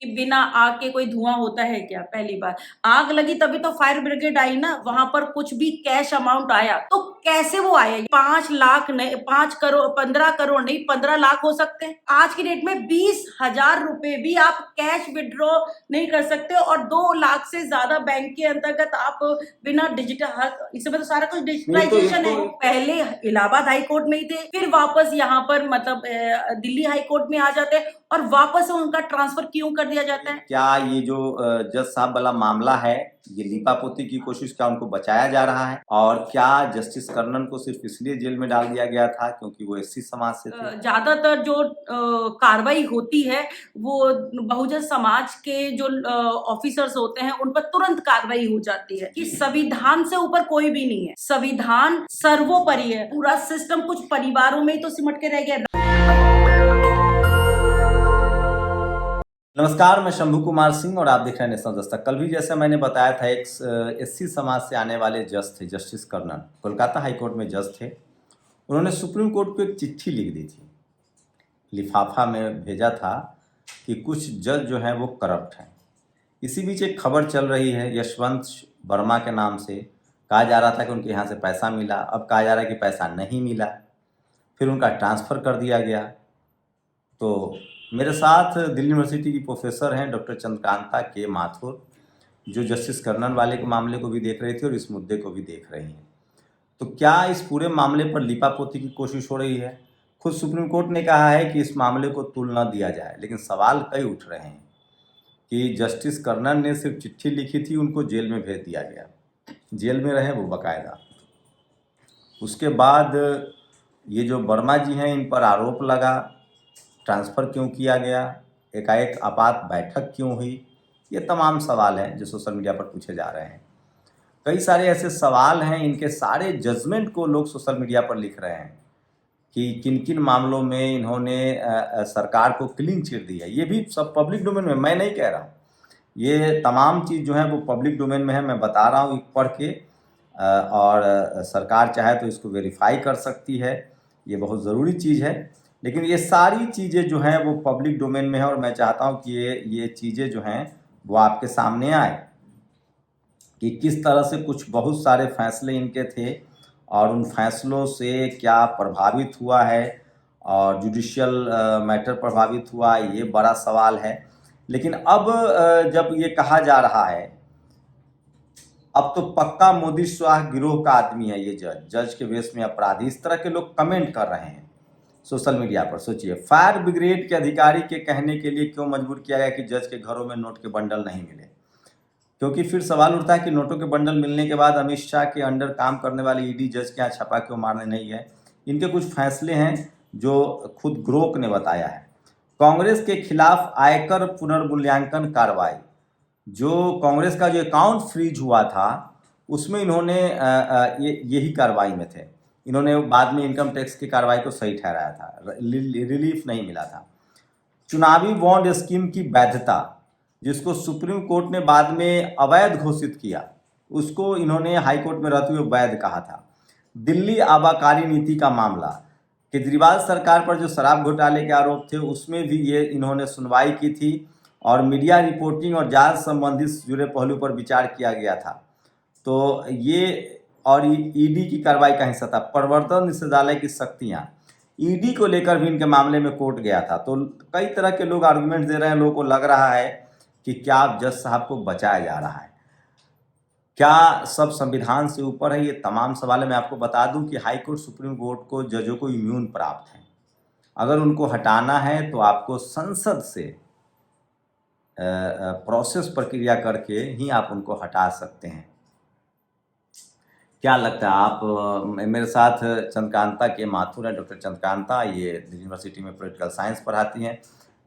कि बिना आग के कोई धुआं होता है क्या? पहली बात। आग लगी तभी तो फायर ब्रिगेड आई ना, वहां पर कुछ भी कैश अमाउंट आया तो कैसे वो आया? 5 लाख नहीं, 5 करोड़, 15 करोड़ नहीं, 15 लाख हो सकते हैं। आज की डेट में 20,000 रुपए भी आप कैश विड्रॉ नहीं कर सकते और 2 लाख से ज्यादा बैंक के अंतर्गत आप बिना डिजिटल, इसमें तो सारा कुछ ये तो डिजिटलाइजेशन है। पहले इलाहाबाद हाई कोर्ट में ही थे, फिर वापस यहाँ पर मतलब दिल्ली हाई कोर्ट में आ जाते हैं और वापस उनका ट्रांसफर क्यों कर दिया जाता है? क्या ये जो जज साहब वाला मामला है, ये लीपापोती की कोशिश, क्या उनको बचाया जा रहा है? और क्या जस्टिस कर्णन को सिर्फ इसलिए जेल में डाल दिया गया था क्योंकि वो एससी समाज से थे? ज्यादातर जो कार्रवाई होती है वो बहुजन समाज के जो ऑफिसर्स होते हैं उन पर तुरंत कार्रवाई हो जाती है कि संविधान से ऊपर कोई भी नहीं है, संविधान सर्वोपरि है। पूरा सिस्टम कुछ परिवारों में ही तो सिमट के रह गया। नमस्कार, मैं शंभू कुमार सिंह और आप देख रहे हैं नेशनल दस्तक। कल भी जैसे मैंने बताया था, एक एससी समाज से आने वाले जज थे, justice Karnan, Kolkata high court में जज थे। उन्होंने सुप्रीम कोर्ट को एक चिट्ठी लिख दी थी, लिफाफा में भेजा था कि कुछ जज जो हैं वो करप्ट हैं। इसी बीच एक खबर चल रही है यशवंत वर्मा के नाम से, कहा जा रहा था कि उनके यहाँ से पैसा मिला, अब कहा जा रहा है कि पैसा नहीं मिला, फिर उनका ट्रांसफ़र कर दिया गया। तो मेरे साथ दिल्ली यूनिवर्सिटी की प्रोफेसर हैं डॉक्टर चंद्रकांता के माथुर, जो जस्टिस कर्णन वाले के मामले को भी देख रही थी और इस मुद्दे को भी देख रही हैं। तो क्या इस पूरे मामले पर लीपापोती की कोशिश हो रही है? खुद सुप्रीम कोर्ट ने कहा है कि इस मामले को तुल न दिया जाए, लेकिन सवाल कई उठ रहे हैं कि जस्टिस कर्णन ने सिर्फ चिट्ठी लिखी थी, उनको जेल में भेज दिया गया, जेल में रहे वो बाकायदा। उसके बाद ये जो वर्मा जी हैं, इन पर आरोप लगा, ट्रांसफ़र क्यों किया गया, एकाएक आपात बैठक क्यों हुई, ये तमाम सवाल हैं जो सोशल मीडिया पर पूछे जा रहे हैं। कई सारे ऐसे सवाल हैं, इनके सारे जजमेंट को लोग सोशल मीडिया पर लिख रहे हैं कि किन किन मामलों में इन्होंने सरकार को क्लीन चिट दी है। ये भी सब पब्लिक डोमेन में, मैं नहीं कह रहा हूँ, ये तमाम चीज़ जो है वो पब्लिक डोमेन में है। मैं बता रहा हूँ पढ़ के, और सरकार चाहे तो इसको वेरीफाई कर सकती है, ये बहुत ज़रूरी चीज़ है। लेकिन ये सारी चीज़ें जो हैं वो पब्लिक डोमेन में है और मैं चाहता हूँ कि ये चीज़ें जो हैं वो आपके सामने आए कि किस तरह से कुछ बहुत सारे फैसले इनके थे और उन फैसलों से क्या प्रभावित हुआ है और जुडिशियल मैटर प्रभावित हुआ, ये बड़ा सवाल है। लेकिन अब जब ये कहा जा रहा है, अब तो पक्का मोदी स्वाह गिरोह का आदमी है ये जज के वेश में अपराधी, इस तरह के लोग कमेंट कर रहे हैं सोशल मीडिया पर। सोचिए, फायर ब्रिगेड के अधिकारी के कहने के लिए क्यों मजबूर किया गया कि जज के घरों में नोट के बंडल नहीं मिले? क्योंकि फिर सवाल उठता है कि नोटों के बंडल मिलने के बाद अमित शाह के अंडर काम करने वाले ईडी जज के यहाँ छापा क्यों मारने नहीं है? इनके कुछ फैसले हैं जो खुद ग्रोक ने बताया है। कांग्रेस के खिलाफ आयकर पुनर्मूल्यांकन कार्रवाई, जो कांग्रेस का जो अकाउंट फ्रीज हुआ था उसमें इन्होंने यही कार्रवाई में थे, इन्होंने बाद में इनकम टैक्स की कार्रवाई को सही ठहराया था, रिलीफ नहीं मिला था। चुनावी बॉन्ड स्कीम की वैधता, जिसको सुप्रीम कोर्ट ने बाद में अवैध घोषित किया, उसको इन्होंने हाई कोर्ट में रहते हुए वैध कहा था। दिल्ली आबाकारी नीति का मामला, केजरीवाल सरकार पर जो शराब घोटाले के आरोप थे उसमें भी ये इन्होंने सुनवाई की थी और मीडिया रिपोर्टिंग और जांच संबंधित जुड़े पहलू पर विचार किया गया था। तो ये और ईडी की कार्रवाई का हिस्सा था। प्रवर्तन निदेशालय की शक्तियाँ, ईडी को लेकर भी इनके मामले में कोर्ट गया था। तो कई तरह के लोग आर्गुमेंट दे रहे हैं, लोगों को लग रहा है कि क्या जज साहब को बचाया जा रहा है, क्या सब संविधान से ऊपर है? ये तमाम सवाल मैं आपको बता दूं कि हाई कोर्ट सुप्रीम कोर्ट को जजों को इम्यून प्राप्त है। अगर उनको हटाना है तो आपको संसद से प्रोसेस प्रक्रिया करके ही आप उनको हटा सकते हैं। क्या लगता है आप? मेरे साथ चंद्रकांता के माथुर हैं, डॉक्टर चंद्रकांता, ये दिल्ली यूनिवर्सिटी में पॉलिटिकल साइंस पढ़ाती हैं।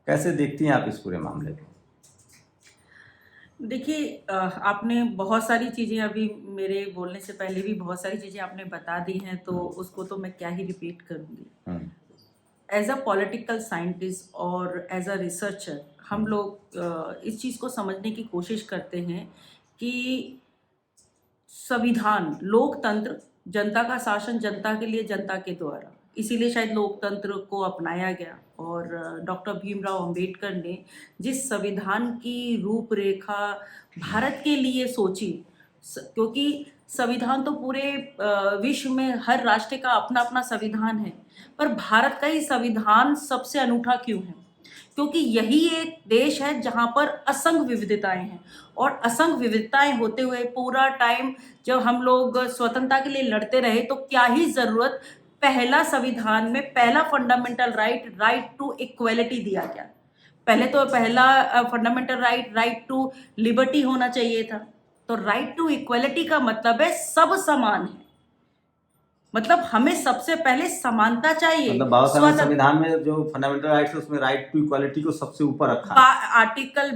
कैसे देखती हैं आप इस पूरे मामले को? देखिए, आपने बहुत सारी चीज़ें अभी मेरे बोलने से पहले भी बहुत सारी चीज़ें आपने बता दी हैं, तो उसको तो मैं क्या ही रिपीट करूँगी। एज अ पॉलिटिकल साइंटिस्ट और एज अ रिसर्चर हम लोग इस चीज़ को समझने की कोशिश करते हैं कि संविधान, लोकतंत्र, जनता का शासन जनता के लिए, जनता के द्वारा, इसीलिए शायद लोकतंत्र को अपनाया गया। और डॉक्टर भीमराव अंबेडकर ने जिस संविधान की रूपरेखा भारत के लिए सोची, क्योंकि संविधान तो पूरे विश्व में हर राष्ट्र का अपना अपना संविधान है, पर भारत का ही संविधान सबसे अनूठा क्यों है? क्योंकि यही एक देश है जहाँ पर असंख्य विविधताएं हैं, और असंख्य विविधताएं होते हुए पूरा टाइम जब हम लोग स्वतंत्रता के लिए लड़ते रहे तो क्या ही ज़रूरत, पहला संविधान में पहला फंडामेंटल राइट टू इक्वलिटी दिया गया। पहले तो पहला फंडामेंटल राइट टू लिबर्टी होना चाहिए था। तो राइट टू इक्वलिटी का मतलब है सब समान है, मतलब हमें सबसे पहले समानता चाहिए। मतलब बाबा साहब ने संविधान में जो फंडामेंटल राइट्स है उसमें राइट टू इक्वालिटी को सबसे ऊपर रखा है। आर्टिकल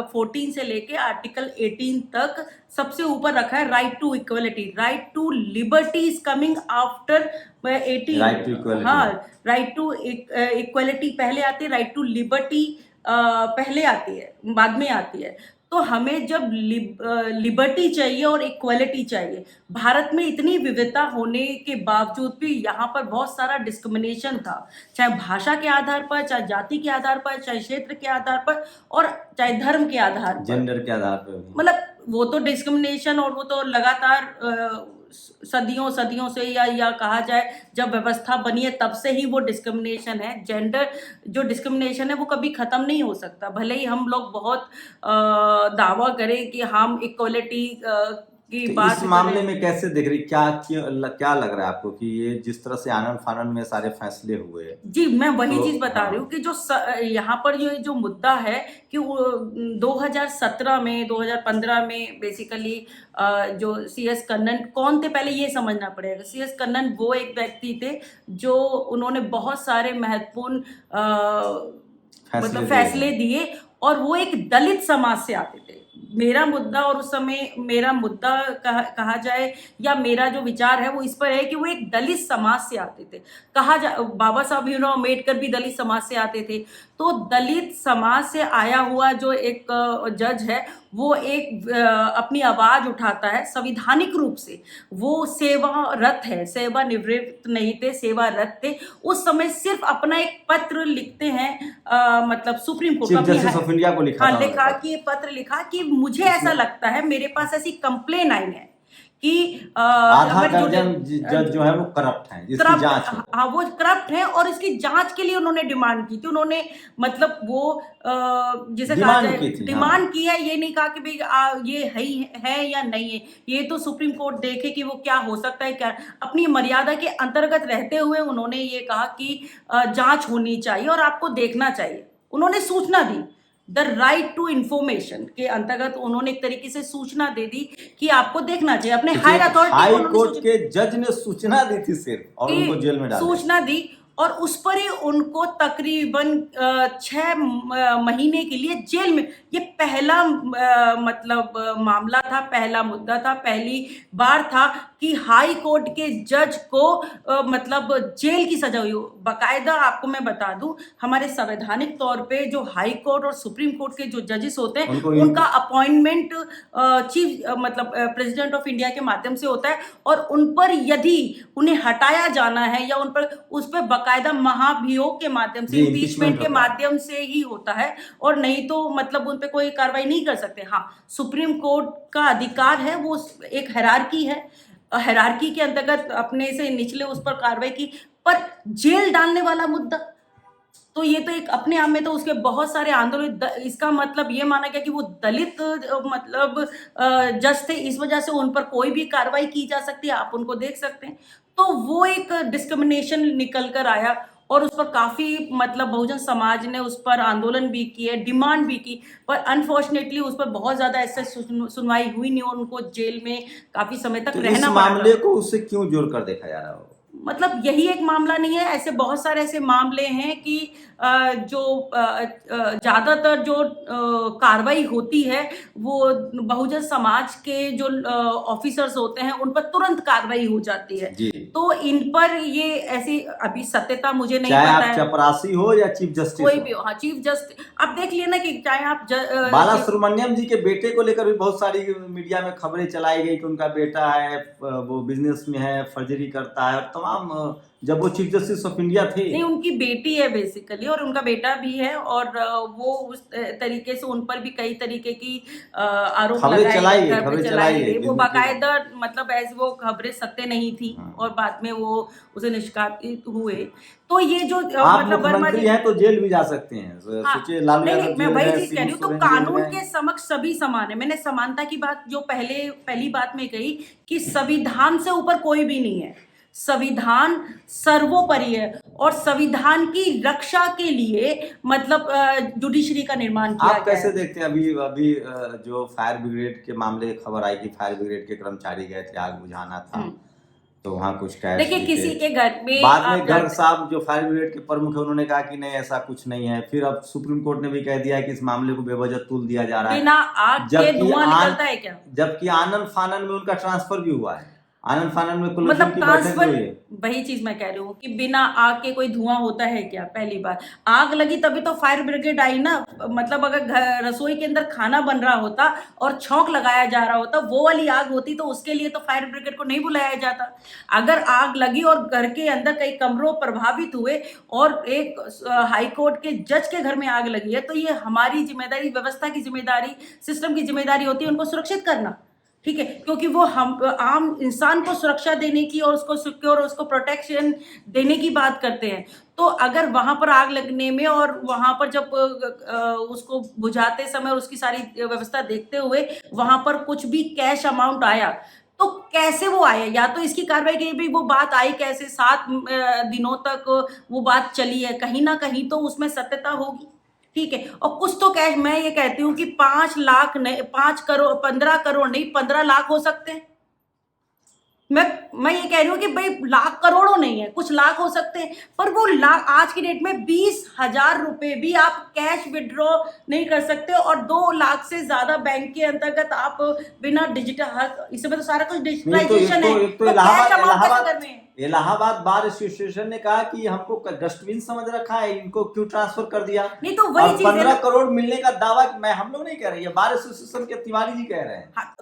14 से लेके आर्टिकल 18 तक सबसे ऊपर रखा है right to equality. Right to liberty is coming after 18। Right to equality, हाँ, राइट टू इक्वलिटी पहले आती है, राइट टू लिबर्टी पहले आती है, बाद में आती है। तो हमें जब लिबर्टी चाहिए और इक्वलिटी चाहिए, भारत में इतनी विविधता होने के बावजूद भी यहाँ पर बहुत सारा डिस्क्रिमिनेशन था, चाहे भाषा के आधार पर, चाहे जाति के आधार पर, चाहे क्षेत्र के आधार पर, और चाहे धर्म के आधार पर, जेंडर के आधार पर। मतलब वो तो डिस्क्रिमिनेशन, और वो तो लगातार सदियों से या कहा जाए जब व्यवस्था बनी है तब से ही वो डिस्क्रिमिनेशन है। जेंडर जो डिस्क्रिमिनेशन है वो कभी ख़त्म नहीं हो सकता, भले ही हम लोग बहुत दावा करें कि हम इक्वलिटी की तो बात इस मामले में कैसे देख रही, क्या लग रहा है आपको कि ये जिस तरह से आनन फानन में सारे फैसले हुए? जी, मैं वही तो चीज़ बता रही हूँ कि जो यहाँ पर ये जो मुद्दा है कि 2017 में 2015 में बेसिकली जो CS कन्नन कौन थे, पहले ये समझना पड़ेगा। CS कन्नन वो एक व्यक्ति थे जो उन्होंने बहुत सारे महत्वपूर्ण मतलब फैसले दिए, और वो एक दलित समाज से आते थे। मेरा मुद्दा, और उस समय मेरा मुद्दा कहा जाए या मेरा जो विचार है वो इस पर है कि वो एक दलित समाज से आते थे। बाबा साहब भीमराव अम्बेडकर भी दलित समाज से आते थे। तो दलित समाज से आया हुआ जो एक जज है वो एक अपनी आवाज़ उठाता है संविधानिक रूप से। वो सेवारत है, सेवानिवृत्त नहीं थे, सेवारत थे। उस समय सिर्फ अपना एक पत्र लिखते हैं, मतलब supreme court chief justice of India को लिखा कि पत्र लिखा कि मुझे ऐसा लगता है, मेरे पास ऐसी कंप्लेन आई है कि आधा दर्जन जज जो है वो करप्ट हैं, जिसकी जांच हो। हाँ, वो करप्ट हैं, और इसकी जांच के लिए उन्होंने डिमांड की थी। उन्होंने मतलब वो जिसे कहा जाए डिमांड की है, ये नहीं कहा कि भाई ये है या नहीं है। ये तो सुप्रीम कोर्ट देखे कि वो क्या हो सकता है, क्या अपनी मर्यादा के अंतर्गत रहते हुए उन्होंने ये कहा कि जांच होनी चाहिए और आपको देखना चाहिए। उन्होंने सूचना दी, द राइट टू इंफॉर्मेशन के अंतर्गत उन्होंने एक तरीके से सूचना दे दी कि आपको देखना चाहिए। अपने हायर अथॉरिटी हाई कोर्ट के जज ने सूचना दी थी सिर्फ, और उनको जेल में डाल दिया। सूचना दी, और उस पर ही उनको तकरीबन 6 महीने के लिए जेल में, ये पहला मतलब मामला था, पहला मुद्दा था, पहली बार था कि हाई कोर्ट के जज को मतलब जेल की सजा हुई। बाकायदा आपको मैं बता दूं, हमारे संवैधानिक तौर पे जो हाई कोर्ट और सुप्रीम कोर्ट के जो जजेस होते हैं उनका अपॉइंटमेंट चीफ मतलब प्रेसिडेंट ऑफ इंडिया के माध्यम से होता है, और उन पर यदि उन्हें हटाया जाना है या उस पर बाकायदा महाभियोग के माध्यम से, इम्पीचमेंट के माध्यम से ही होता है, और नहीं तो मतलब उन पर कोई कार्रवाई नहीं कर सकते। हाँ, सुप्रीम कोर्ट का अधिकार है, वो एक हायरार्की है, हायरार्की के अंतर्गत अपने से निचले उस पर कार्रवाई की। पर जेल डालने वाला मुद्दा, तो ये तो एक अपने आप में तो उसके बहुत सारे आंदोलन, इसका मतलब ये माना गया कि वो दलित मतलब जज थे, इस वजह से उन पर कोई भी कार्रवाई की जा सकती है, आप उनको देख सकते हैं। तो वो एक डिस्क्रिमिनेशन निकल कर आया, और उस पर काफ़ी मतलब बहुजन समाज ने उस पर आंदोलन भी किए, डिमांड भी की, पर अनफॉर्चुनेटली उस पर बहुत ज़्यादा ऐसे सुनवाई हुई नहीं, और उनको जेल में काफ़ी समय तक रहना पड़ा। मामले को उससे क्यों जोड़कर देखा जा रहा है? मतलब यही एक मामला नहीं है, ऐसे बहुत सारे ऐसे मामले हैं कि जो ज़्यादातर जो कार्रवाई होती है वो बहुजन समाज के जो ऑफिसर्स होते हैं उन पर तुरंत कार्रवाई हो जाती है। तो इन पर ये ऐसी अभी सत्यता मुझे नहीं पता है, चपरासी हो या चीफ जस्टिस कोई भी हो। हाँ, चीफ जस्टिस आप देख लिए ना कि चाहे आप बाला सुब्रमण्यम जी के बेटे को लेकर भी बहुत सारी मीडिया में खबरें चलाई गई कि उनका बेटा है वो बिजनेस में है, फर्जरी करता है, और तमाम तमाम जब वो चीफ जस्टिस ऑफ इंडिया थे। नहीं, उनकी बेटी है बेसिकली, और उनका बेटा भी है, और वो उस तरीके से उन पर भी कई तरीके की आरोप खबरें लगाए चलाई गए, है, खबरें खबरें चलाई चलाई है, गई। वो बीच में बाकायदा मतलब ऐसे वो खबरें सत्य नहीं थी, हाँ। और बाद में वो उसे निष्कासित हुए। तो ये जो आप मतलब वर्मा मुख्यमंत्री जी, हैं तो जेल भी जा सकते हैं। हाँ, सोचिए लालू नहीं यादव नहीं, मैं जेल वही गए, चीज कह रही शिबू हूँ, तो सोरेन जेल कानून गए। के समक्ष सभी समान है। मैंने समानता की बात जो पहली बात में कही कि संविधान से ऊपर कोई भी नहीं है, संविधान सर्वोपरि है, और संविधान की रक्षा के लिए मतलब जुडिशरी का निर्माण किया आप गया कैसे है। देखते हैं अभी अभी जो फायर ब्रिगेड के मामले खबर आई कि फायर ब्रिगेड के कर्मचारी गए थे, आग बुझाना था, तो वहाँ कुछ कैश देखिए, दिखे। किसी के घर में बाद आप में गर्ग जाते, साहब जो फायर ब्रिगेड के प्रमुख है उन्होंने कहा कि नहीं ऐसा कुछ नहीं है। फिर अब सुप्रीम कोर्ट ने भी कह दिया है कि इस मामले को बेवजह तूल दिया जा रहा है। बिना आग के धुआं निकलता है क्या? जबकि आनंद फानन में उनका ट्रांसफर भी हुआ है। आनंद फानन में मतलब कोलिशन की बैठक भी ट्रांसफर, हुई है। वही चीज मैं कह रही हूँ कि बिना आग के कोई धुआं होता है क्या? पहली बार आग लगी तभी तो फायर ब्रिगेड आई ना। मतलब अगर रसोई के अंदर खाना बन रहा होता और छौंक लगाया जा रहा होता, वो वाली आग होती, तो उसके लिए तो फायर ब्रिगेड को नहीं बुलाया जाता। अगर आग लगी और घर के अंदर कई कमरों प्रभावित हुए और एक हाई कोर्ट के जज के घर में आग लगी है, तो ये हमारी जिम्मेदारी, व्यवस्था की जिम्मेदारी, सिस्टम की जिम्मेदारी होती है उनको सुरक्षित करना। ठीक है, क्योंकि वो हम आम इंसान को सुरक्षा देने की और उसको सिक्योर, उसको प्रोटेक्शन देने की बात करते हैं। तो अगर वहां पर आग लगने में और वहां पर जब उसको बुझाते समय और उसकी सारी व्यवस्था देखते हुए वहां पर कुछ भी कैश अमाउंट आया, तो कैसे वो आया? या तो इसकी कार्रवाई की भी, वो बात आई कैसे? 7 दिनों तक वो बात चली है, कहीं ना कहीं तो उसमें सत्यता होगी। ठीक है, और कुछ तो कैश, मैं ये कहती हूँ कि 5 लाख नहीं, 5 करोड़, 15 करोड़ नहीं, 15 लाख हो सकते हैं। मैं ये कह रही हूँ कि भाई लाख करोड़ों नहीं है, कुछ लाख हो सकते हैं, पर वो लाख आज की डेट में 20,000 रुपए भी आप कैश विड्रॉ नहीं कर सकते, और 2 लाख से ज्यादा बैंक के अंतर्गत आप बिना डिजिटल, इसमें तो सारा कुछ डिजिटलाइजेशन है, एक तो तो कैश अमाउंट कैसे करने हैं? इलाहाबाद बार एसोसिएशन ने कहा कि हमको डस्टबिन समझ रखा है, इनको क्यों ट्रांसफर कर दिया? नहीं, तो वही और चीज है 15 ना। करोड़ मिलने का दावा मैं हम लोग नहीं कह रहे, बार एसोसिएशन के तिवारी जी कह रहे हैं। हाँ,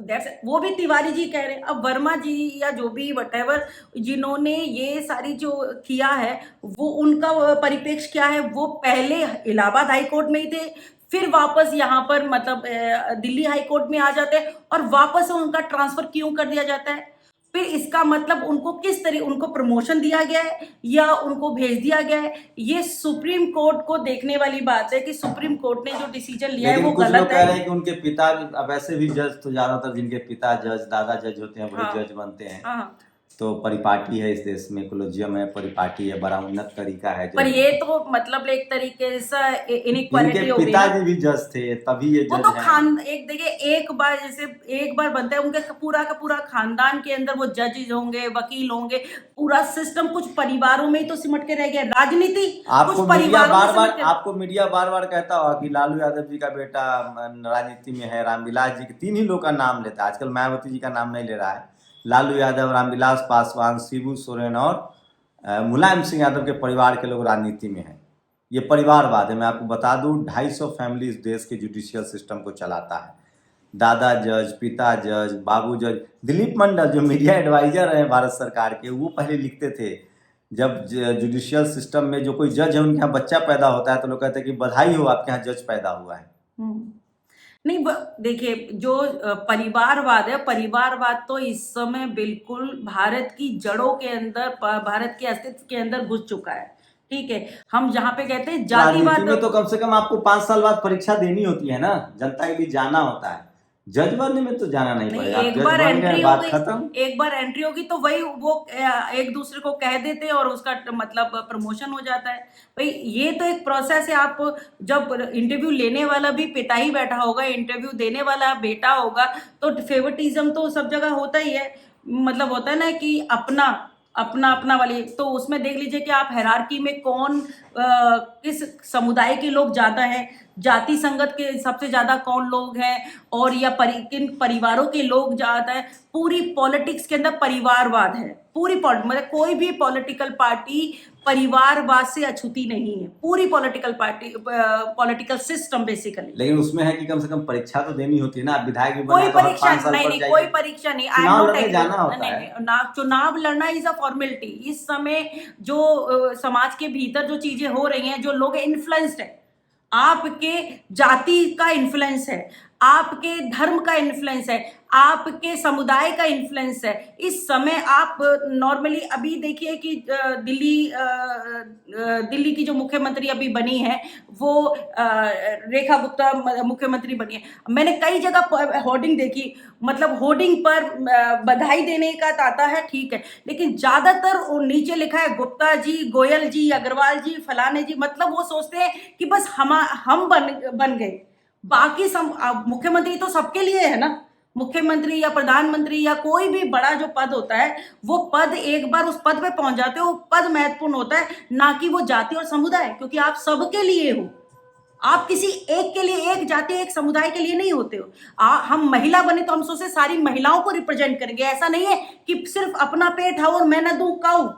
वो भी तिवारी जी कह रहे हैं। अब वर्मा जी या जो भी वटेवर जिन्होंने ये सारी जो किया है, वो उनका परिप्रेक्ष्य क्या है? वो पहले इलाहाबाद हाई कोर्ट में ही थे, फिर वापस यहाँ पर मतलब दिल्ली हाई कोर्ट में आ जाते हैं, और वापस उनका ट्रांसफर क्यों कर दिया जाता है? फिर इसका मतलब उनको किस तरह, उनको प्रमोशन दिया गया है या उनको भेज दिया गया है? ये सुप्रीम कोर्ट को देखने वाली बात है कि सुप्रीम कोर्ट ने जो डिसीजन लिया है वो कुछ लोग गलत कह है। रहे हैं कि उनके पिता, वैसे भी जज तो ज्यादातर जिनके पिता जज, दादा जज होते हैं वही हाँ। जज बनते हैं। हाँ, तो परिपाटी है इस देश में, कोलोजियम है, परिपाटी है, बड़ा उन्नत तरीका है। पर ये तो मतलब एक तरीके से इनके इनइक्वालिटी हो गई ना। पिताजी भी जज थे तभी ये वो जज तो हैं। एक देखिए, एक बार जैसे एक बार बनता है, उनके पूरा का पूरा खानदान के अंदर वो जज होंगे, वकील होंगे, पूरा सिस्टम कुछ परिवारों में ही तो सिमट के रह गया। राजनीति कुछ परिवारों में सिमट के, आपको मीडिया बार बार कहता होगा कि लालू यादव जी का बेटा राजनीति में है, रामविलास जी के, 3 ही लोग का नाम लेता है आजकल, मायावती जी का नाम नहीं ले रहा है। लालू यादव, रामविलास पासवान, शिबू सोरेन और मुलायम सिंह यादव के परिवार के लोग राजनीति में हैं। ये परिवारवाद है। मैं आपको बता दूं 250 फैमिली इस देश के जुडिशियल सिस्टम को चलाता है। दादा जज, पिता जज, बाबू जज। दिलीप मंडल जो मीडिया एडवाइजर हैं भारत सरकार के, वो पहले लिखते थे जब जुडिशियल सिस्टम में जो कोई जज है उनके यहाँ बच्चा पैदा होता है तो लोग कहते हैं कि बधाई हो, आपके यहाँ जज पैदा हुआ है। नहीं, देखिए, जो परिवारवाद है, परिवारवाद तो इस समय बिल्कुल भारत की जड़ों के अंदर, भारत के अस्तित्व के अंदर घुस चुका है। ठीक है, हम जहाँ पे कहते हैं राजनीति जातिवाद, में तो कम से कम आपको 5 साल बाद परीक्षा देनी होती है ना, जनता के बीच जाना होता है। जज बनने में तो जाना नहीं पड़ेगा, आप एक जज बार बन एंट्री गए, हो बात गई, खत्म। एक बार एंट्री होगी तो वही वो एक दूसरे को कह देते हैं और उसका मतलब प्रमोशन हो जाता है। भाई ये तो एक प्रोसेस है। आप जब इंटरव्यू लेने वाला भी पिता ही बैठा होगा, इंटरव्यू देने वाला बेटा होगा, तो फेवरेटिज्म तो सब जगह होता ही है। मतलब होता है ना कि अपना अपना अपना वाली, तो उसमें देख लीजिए कि आप हायरार्की में कौन किस समुदाय के लोग ज़्यादा हैं, जाति संगत के सबसे ज़्यादा कौन लोग हैं, और या किन परिवारों के लोग ज़्यादा हैं। पूरी पॉलिटिक्स के अंदर परिवारवाद है। पूरी मतलब कोई भी पॉलिटिकल पार्टी परिवारवाद से अछूती नहीं है। पूरी political party political system basically. लेकिन उसमें है कि कम से कम परीक्षा तो देनी होती है ना, आप विधायक भी कोई बना तो हर परीक्षा 5 साल नहीं, पर नहीं जाइए। कोई परीक्षा नहीं। चुनाव लड़ने जाना होता है। चुनाव लड़ना इज अ फॉर्मेलिटी। इस समय जो समाज के भीतर जो चीजें हो रही हैं, जो लोग इन्फ्लुएंस्ड है, आपके जाति का इन्फ्लुएंस है, आपके धर्म का इन्फ्लुएंस है, आपके समुदाय का इन्फ्लुएंस है। इस समय आप नॉर्मली अभी देखिए कि दिल्ली की जो मुख्यमंत्री अभी बनी है, वो रेखा गुप्ता मुख्यमंत्री बनी है। मैंने कई जगह होर्डिंग देखी, मतलब होर्डिंग पर बधाई देने का आता है, ठीक है, लेकिन ज्यादातर नीचे लिखा है गुप्ता जी, गोयल जी, अग्रवाल जी, फलाने जी। मतलब वो सोचते हैं कि बस हम बन गए। बाकी मुख्यमंत्री तो सबके लिए है ना। मुख्यमंत्री या प्रधानमंत्री या कोई भी बड़ा जो पद होता है, वो पद एक बार उस पद पे पहुंच जाते हो, वो पद महत्वपूर्ण होता है, ना कि वो जाति और समुदाय, क्योंकि आप सबके लिए हो। आप किसी एक के लिए, एक जाति, एक समुदाय के लिए नहीं होते हो। हम महिला बने तो हम सोचे सारी महिलाओं को रिप्रेजेंट करेंगे। ऐसा नहीं है कि सिर्फ अपना पेट है और मैं न दूं काऊ।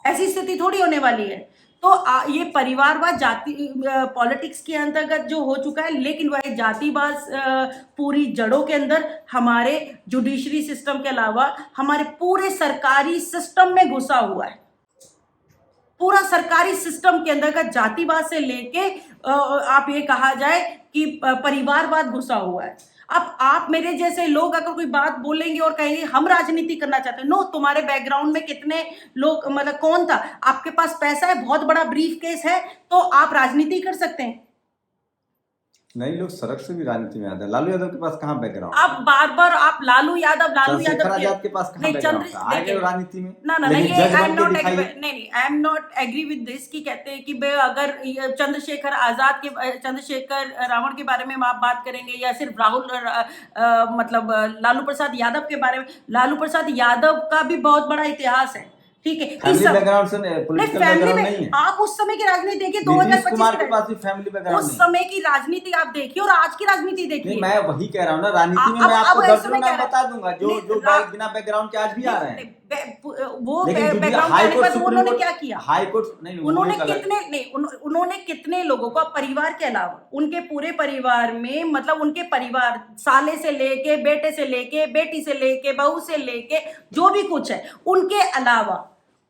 ऐसी स्थिति थोड़ी होने वाली है। तो ये परिवारवाद जाति पॉलिटिक्स के अंतर्गत जो हो चुका है, लेकिन वह जातिवाद पूरी जड़ों के अंदर हमारे जुडिशरी सिस्टम के अलावा हमारे पूरे सरकारी सिस्टम में घुसा हुआ है। पूरा सरकारी सिस्टम के अंदर जातिवाद से लेके आप ये कहा जाए कि परिवारवाद घुसा हुआ है। अब आप मेरे जैसे लोग अगर कोई बात बोलेंगे और कहेंगे हम राजनीति करना चाहते हैं, नो, तुम्हारे बैकग्राउंड में कितने लोग, मतलब कौन था, आपके पास पैसा है, बहुत बड़ा ब्रीफ केस है, तो आप राजनीति कर सकते हैं। नई लोग सड़क से भी राजनीति में आते हैं। लालू यादव के पास कहाँ बैकग्राउंड? आप बार-बार आप लालू यादव आजाद के पास कहाँ बैकग्राउंड था? आए गए राजनीति में। ना ये आई एम नॉट नहीं, I am not agree with this कि कहते हैं कि अगर चंद्रशेखर आजाद के, चंद्रशेखर रावण के बारे में आप बात करेंगे, या सिर्फ राहुल मतलब लालू प्रसाद यादव के बारे में। लालू प्रसाद यादव का भी बहुत बड़ा इतिहास है, ठीक है। फैमिली बैकग्राउंड से पॉलिटिकल बैकग्राउंड नहीं है। आप उस समय की राजनीति देखिए, 2025 कुमार के पास भी फैमिली बैकग्राउंड उस समय की राजनीति आप देखिए और आज की राजनीति देखिए। मैं वही कह रहा हूँ ना, राजनीति में मैं आपको 10 नाम बता दूंगा जो बिना बैकग्राउंड के आज भी आ रहे हैं। वो बैकग्राउंड उन्होंने क्या किया? हाई कोर्ट नहीं, उन्होंने कितने लोगों को, परिवार के अलावा उनके पूरे परिवार में, मतलब उनके परिवार, साले से लेके, बेटे से लेके, बेटी से लेके, बहू से लेके, जो भी कुछ है, उनके अलावा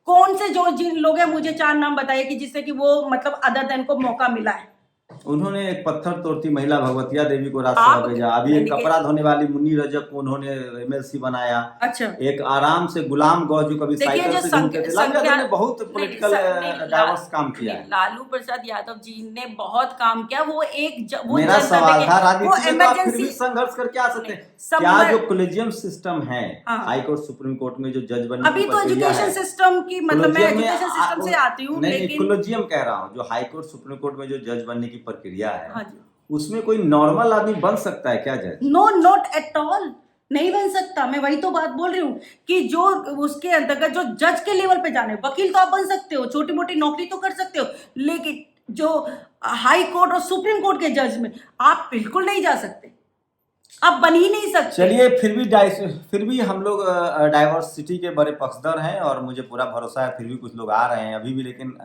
कौन से जो जिन लोग हैं, मुझे 4 नाम बताइए कि जिससे कि वो मतलब अदर देन को मौका मिला है। उन्होंने एक पत्थर तोड़ती महिला भगवतिया देवी को राज्यसभा भेजा। अभी एक कपड़ा धोने वाली मुन्नी रजक को उन्होंने एमएलसी बनाया। अच्छा, एक आराम से गुलाम गौ जो कभी साइकिल से घूमते थे। लालू यादव ने बहुत पॉलिटिकल डाइवर्स काम किया है। लालू प्रसाद यादव जी ने बहुत काम किया। वो मेरा सवाल था, राजनीति में आप फिर भी संघर्ष करके आ सकते हैं क्या? जो कॉलेजियम सिस्टम है, हाई कोर्ट सुप्रीम कोर्ट में जो जज बनने, अभी तो एजुकेशन सिस्टम की, मतलब मैं एजुकेशन सिस्टम से आती हूँ, लेकिन कॉलेजियम कह रहा हूँ, जो हाई कोर्ट सुप्रीम कोर्ट में जो जज बनने की प्रक्रिया है, हाँ जी, उसमें कोई नॉर्मल आदमी बन सकता है क्या जज? नो, नॉट एट ऑल, नहीं बन सकता। मैं वही तो बात बोल रही हूँ कि जो उसके अंतर्गत जो जज के लेवल पे जाने, वकील तो आप बन सकते हो, छोटी मोटी नौकरी तो कर सकते हो, लेकिन जो हाई कोर्ट और सुप्रीम कोर्ट के जज में आप बिल्कुल नहीं जा सकते, आप बन ही नहीं सकते। चलिए, फिर भी हम लोग डाइवर्सिटी के बड़े पक्षधर हैं और मुझे पूरा भरोसा है फिर भी कुछ लोग आ रहे हैं अभी भी। लेकिन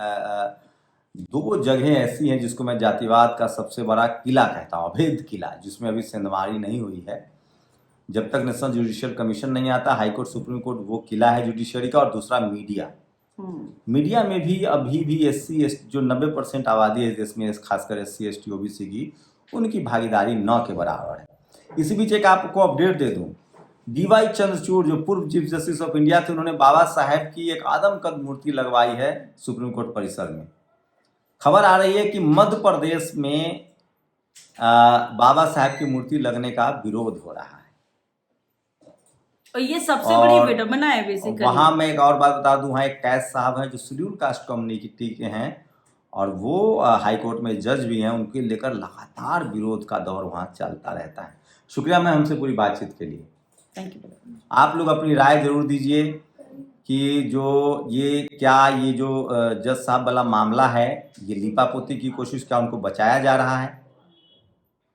2 जगह ऐसी हैं जिसको मैं जातिवाद का सबसे बड़ा किला कहता हूँ, अवैध किला, जिसमें अभी सेंधमारी नहीं हुई है। जब तक नेशनल जुडिशियल कमीशन नहीं आता, हाई कोर्ट सुप्रीम कोर्ट वो किला है जुडिशरी का। और दूसरा मीडिया। मीडिया में भी अभी भी SC ST जो 90% आबादी है देश में, खासकर SC ST OBC की, उनकी भागीदारी 9 के बराबर है। इसी बीच एक आपको अपडेट दे दूं, DY चंद्रचूड़ जो पूर्व चीफ जस्टिस ऑफ इंडिया थे, उन्होंने बाबा साहेब की एक आदमकद मूर्ति लगवाई है सुप्रीम कोर्ट परिसर में। खबर आ रही है कि मध्य प्रदेश में बाबा साहेब की मूर्ति लगने का विरोध हो रहा है। और ये सबसे बड़ी विडंबना है बेसिकली। वहां मैं एक और बात बता दूं, वहाँ एक कैश साहब हैं जो शेड्यूल कास्ट कम्युनिटी के हैं और वो हाई कोर्ट में जज भी हैं। उनके लेकर लगातार विरोध का दौर वहाँ चलता रहता है। शुक्रिया मैम हमसे पूरी बातचीत के लिए। Thank you. आप लोग अपनी राय जरूर दीजिए कि ये जो जज साहब वाला मामला है, ये लीपापोती की कोशिश, क्या उनको बचाया जा रहा है?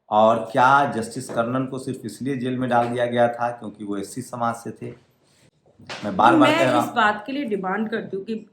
और क्या जस्टिस कर्णन को सिर्फ इसलिए जेल में डाल दिया गया था क्योंकि वो एससी समाज से थे? मैं बार बार कह रहा इस हूँ, बात के लिए डिमांड करती हूँ कि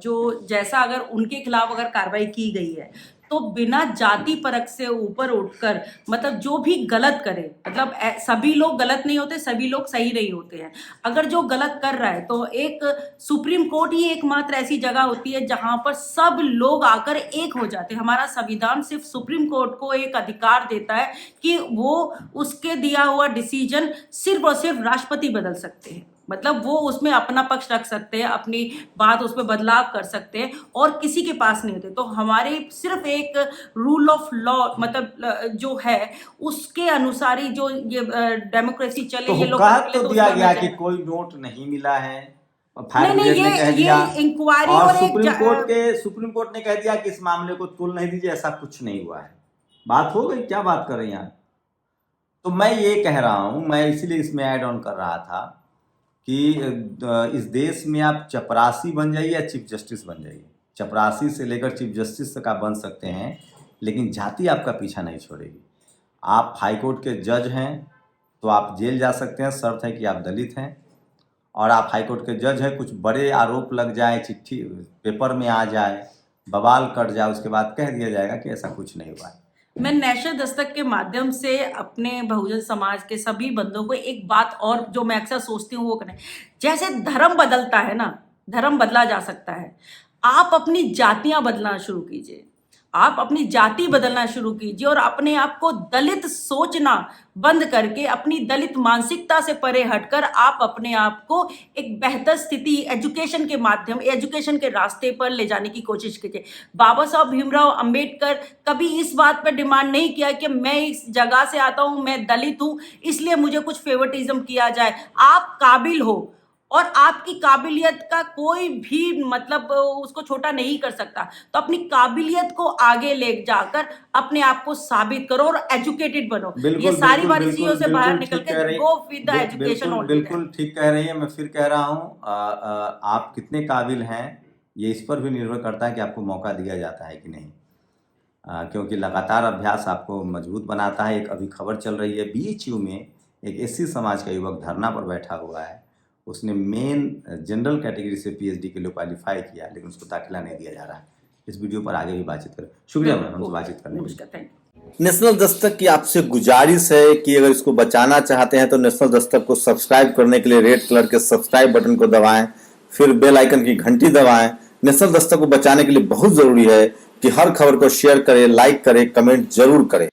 जो जैसा अगर उनके खिलाफ अगर कार्रवाई की गई है तो बिना जाति परख से ऊपर उठकर, मतलब जो भी गलत करे, मतलब सभी लोग गलत नहीं होते, सभी लोग सही नहीं होते हैं। अगर जो गलत कर रहा है तो एक सुप्रीम कोर्ट ही एकमात्र ऐसी जगह होती है जहां पर सब लोग आकर एक हो जाते हैं। हमारा संविधान सिर्फ सुप्रीम कोर्ट को एक अधिकार देता है कि वो उसके दिया हुआ डिसीजन सिर्फ और सिर्फ राष्ट्रपति बदल सकते हैं, मतलब वो उसमें अपना पक्ष रख सकते हैं, अपनी बात उसमें बदलाव कर सकते हैं और किसी के पास नहीं होते। तो हमारे सिर्फ एक रूल ऑफ लॉ, मतलब जो है उसके अनुसार ही जो ये डेमोक्रेसी चले। तो ये लोग कह तो दिया गया उसमें कि कोई नोट नहीं मिला है, नहीं नहीं, ये इंक्वायरी और और सुप्रीम कोर्ट ने कह दिया कि इस मामले को तुल नहीं दीजिए, ऐसा कुछ नहीं हुआ है। बात हो गई, क्या बात कर रहे हैं आप? तो मैं ये कह रहा हूं, मैं इसीलिए इसमें ऐड ऑन कर रहा था कि इस देश में आप चपरासी बन जाइए या चीफ जस्टिस बन जाइए, चपरासी से लेकर चीफ जस्टिस तक आप बन सकते हैं, लेकिन जाति आपका पीछा नहीं छोड़ेगी। आप हाईकोर्ट के जज हैं तो आप जेल जा सकते हैं, शर्त है कि आप दलित हैं। और आप हाईकोर्ट के जज हैं, कुछ बड़े आरोप लग जाए, चिट्ठी पेपर में आ जाए, बवाल कट जाए, उसके बाद कह दिया जाएगा कि ऐसा कुछ नहीं हुआ है। मैं नेशनल दस्तक के माध्यम से अपने बहुजन समाज के सभी बंधुओं को एक बात और जो मैं अक्सर सोचती हूँ वो करें, जैसे धर्म बदलता है ना, धर्म बदला जा सकता है, आप अपनी जातियां बदलना शुरू कीजिए, आप अपनी जाति बदलना शुरू कीजिए और अपने आप को दलित सोचना बंद करके, अपनी दलित मानसिकता से परे हटकर आप अपने आप को एक बेहतर स्थिति एजुकेशन के माध्यम, एजुकेशन के रास्ते पर ले जाने की कोशिश कीजिए। बाबा साहब भीमराव अंबेडकर कभी इस बात पर डिमांड नहीं किया कि मैं इस जगह से आता हूं, मैं दलित हूं, इसलिए मुझे कुछ फेवरटिज्म किया जाए। आप काबिल हो और आपकी काबिलियत का कोई भी मतलब उसको छोटा नहीं कर सकता, तो अपनी काबिलियत को आगे ले जाकर अपने आप को साबित करो और एजुकेटेड बनो। ये सारी बारिशियों से बाहर निकल के go with the education all. बिल्कुल ठीक कह रही है। मैं फिर कह रहा हूँ, आप कितने काबिल हैं ये इस पर भी निर्भर करता है कि आपको मौका दिया जाता है कि नहीं, क्योंकि लगातार अभ्यास आपको मजबूत बनाता है। एक अभी खबर चल रही है, बीएचयू में एक एससी समाज का युवक धरना पर बैठा हुआ है, उसने मेन जनरल कैटेगरी से पीएचडी के लिए क्वालिफाई किया, लेकिन उसको दाखिला नहीं दिया जा रहा है। इस वीडियो पर आगे भी बातचीत करें। शुक्रिया मैम हमसे बातचीत करने के लिए। नेशनल दस्तक की आपसे गुजारिश है कि अगर इसको बचाना चाहते हैं तो नेशनल दस्तक को सब्सक्राइब करने के लिए रेड कलर के सब्सक्राइब बटन को दबाएं, फिर बेल आइकन की घंटी दबाएं। नेशनल दस्तक को बचाने के लिए बहुत जरूरी है कि हर खबर को शेयर करें, लाइक करें, कमेंट जरूर करें।